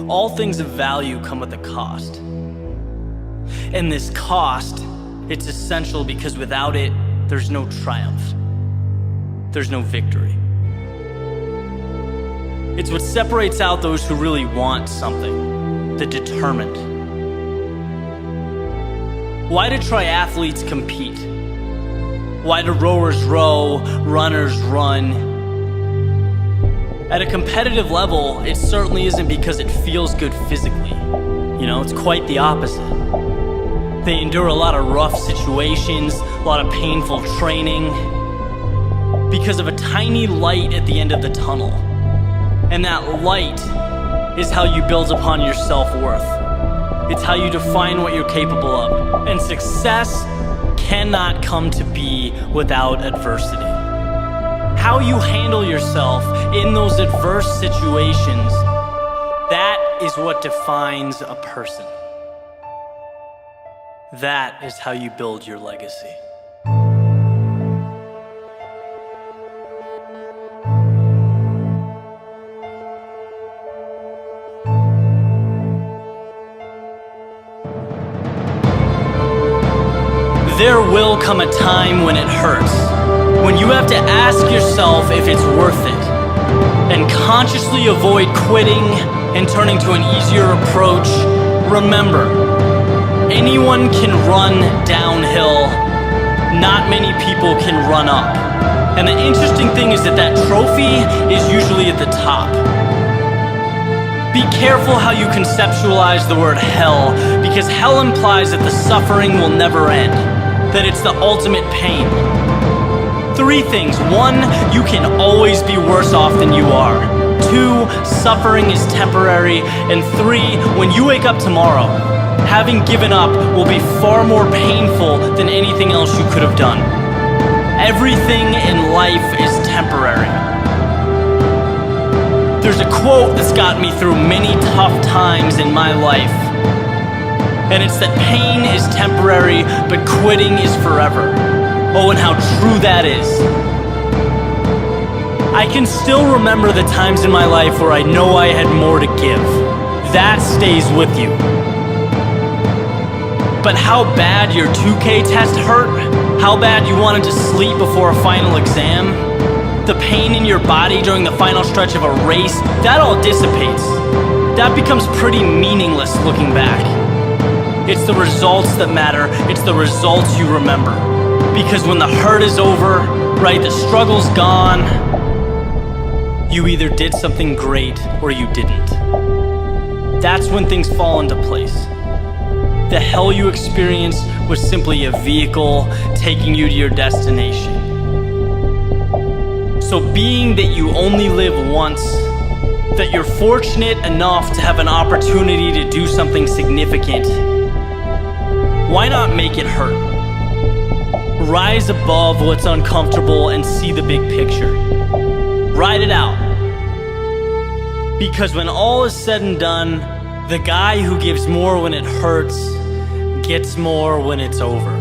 all things of value come with a cost. And this cost, it's essential because without it, there's no triumph. There's no victory. It's what separates out those who really want something, the determined. Why do triathletes compete? Why do rowers row, runners run? At a competitive level, it certainly isn't because it feels good physically. You know, it's quite the opposite. They endure a lot of rough situations, a lot of painful training, because of a tiny light at the end of the tunnel. And that light is how you build upon your self-worth. It's how you define what you're capable of. And success cannot come to be without adversity. How you handle yourself in those adverse situations, that is what defines a person. That is how you build your legacy. There will come a time when it hurts, when you have to ask yourself if it's worth it, and consciously avoid quitting and turning to an easier approach. Remember, anyone can run downhill, not many people can run up. And the interesting thing is that trophy is usually at the top. Be careful how you conceptualize the word hell, because hell implies that the suffering will never end, that it's the ultimate pain. 3 things. 1, you can always be worse off than you are. 2, suffering is temporary. And 3, when you wake up tomorrow, having given up will be far more painful than anything else you could have done. Everything in life is temporary. There's a quote that's got me through many tough times in my life. And it's that pain is temporary, but quitting is forever. Oh, and how true that is. I can still remember the times in my life where I know I had more to give. That stays with you. But how bad your 2K test hurt, how bad you wanted to sleep before a final exam, the pain in your body during the final stretch of a race, that all dissipates. That becomes pretty meaningless looking back. It's the results that matter. It's the results you remember. Because when the hurt is over, right, the struggle's gone, you either did something great or you didn't. That's when things fall into place. The hell you experienced was simply a vehicle taking you to your destination. So being that you only live once, that you're fortunate enough to have an opportunity to do something significant, why not make it hurt? Rise above what's uncomfortable and see the big picture. Ride it out. Because when all is said and done, the guy who gives more when it hurts gets more when it's over.